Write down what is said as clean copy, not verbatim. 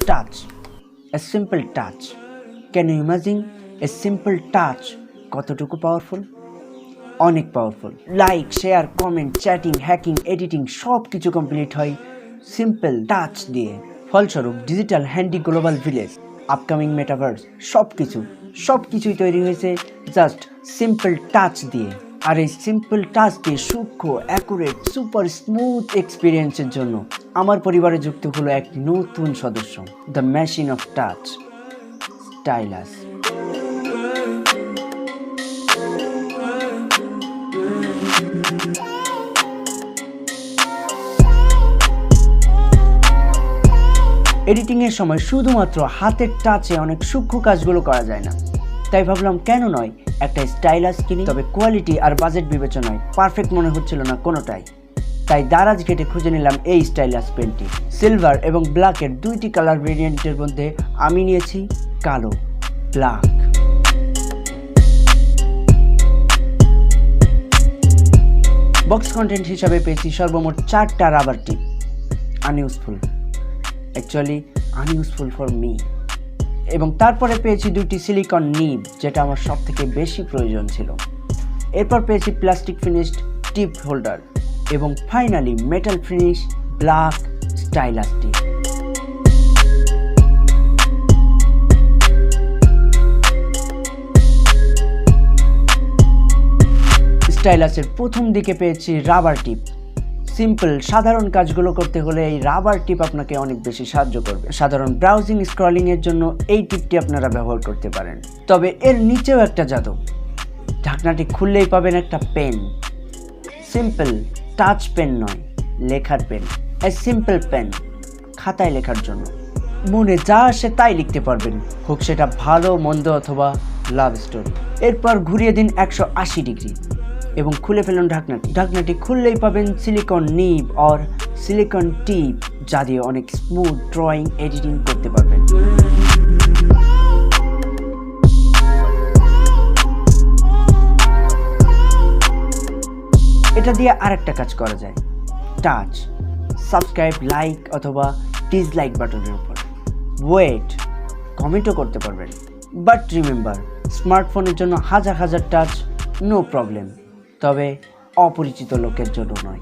Touch, a simple touch. Can you imagine a simple touch কতটুকু powerful? অনেক powerful. Like, share, comment, chatting, hacking, editing সব কিছু complete হয় simple touch দিয়ে। ফলস্বরূপ digital handy global village, upcoming metaverse সব কিছুই তৈরি হয়েছে জাস্ট সিম্পল টাচ দিয়ে। আর এই সিম্পল টাচ দিয়ে সূক্ষ্ম, অ্যাকুরেট, সুপার স্মুথ এক্সপিরিয়েন্সের জন্য আমার পরিবারে যুক্ত হলো এক নতুন সদস্য, the machine of touch, stylus. এডিটিংয়ের সময় শুধুমাত্র হাতের টাচে অনেক সূক্ষ্ম কাজগুলো করা যায় না, তাই ভাবলাম কেন নয় একটা স্টাইলাস কিনি। তবে কোয়ালিটি আর বাজেট বিবেচনায় পারফেক্ট মনে হচ্ছিল না কোনোটাই, তাই দারাজ ঘেটে খুঁজে নিলাম এই স্টাইলাস পেনটি। সিলভার এবং ব্ল্যাকের দুইটি কালার ভেরিয়েন্টের মধ্যে আমি নিয়েছি কালো, ব্ল্যাক। বক্স কন্টেন্ট হিসাবে পেয়েছি সর্বমোট 4টা rubber tip. Unuseful, actually unuseful for me. এবং তারপরে পেয়েছি 2টি সিলিকন নিব, যেটা আমার সব থেকে বেশি প্রয়োজন ছিল। এরপর পেয়েছি প্লাস্টিক ফিনিশড টিপ হোল্ডার এবং finally metal finish black stylus tip. স্টাইলাসের প্রথম দিকে পেয়েছি রাবার টিপ। সিম্পল সাধারণ কাজগুলো করতে হলে এই রাবার টিপ আপনাকে অনেক বেশি সাহায্য করবে। সাধারণ ব্রাউজিং স্ক্রলিংয়ের জন্য এই টিপটি আপনারা ব্যবহার করতে পারেন। তবে এর নিচেও একটা জাদু, ঢাকনাটি খুললেই পাবেন একটা পেন। সিম্পল টাচ পেন নয়, লেখার পেন। এ সিম্পল পেন, খাতায় লেখার জন্য। মনে যা আসে তাই লিখতে পারবেন, হোক সেটা ভালো মন্দ অথবা লাভ স্টোরি। এরপর ঘুরিয়ে দিন 180 ডিগ্রি এবং খুলে ফেলুন ঢাকনাটি খুললেই পাবেন সিলিকন নিব অর সিলিকন টিপ, যা দিয়ে অনেক স্মুথ ড্রয়িং, এডিটিং করতে পারবেন। এটা দিয়ে আরেকটা কাজ করা যায়, টাচ, সাবস্ক্রাইব, লাইক অথবা ডিসলাইক বাটনের উপর। ওয়েট, কমেন্টও করতে পারবেন। বাট রিমেম্বার, স্মার্টফোনের জন্য হাজার টাচ নো প্রবলেম, তবে অপরিচিত লোকের জন্য নয়।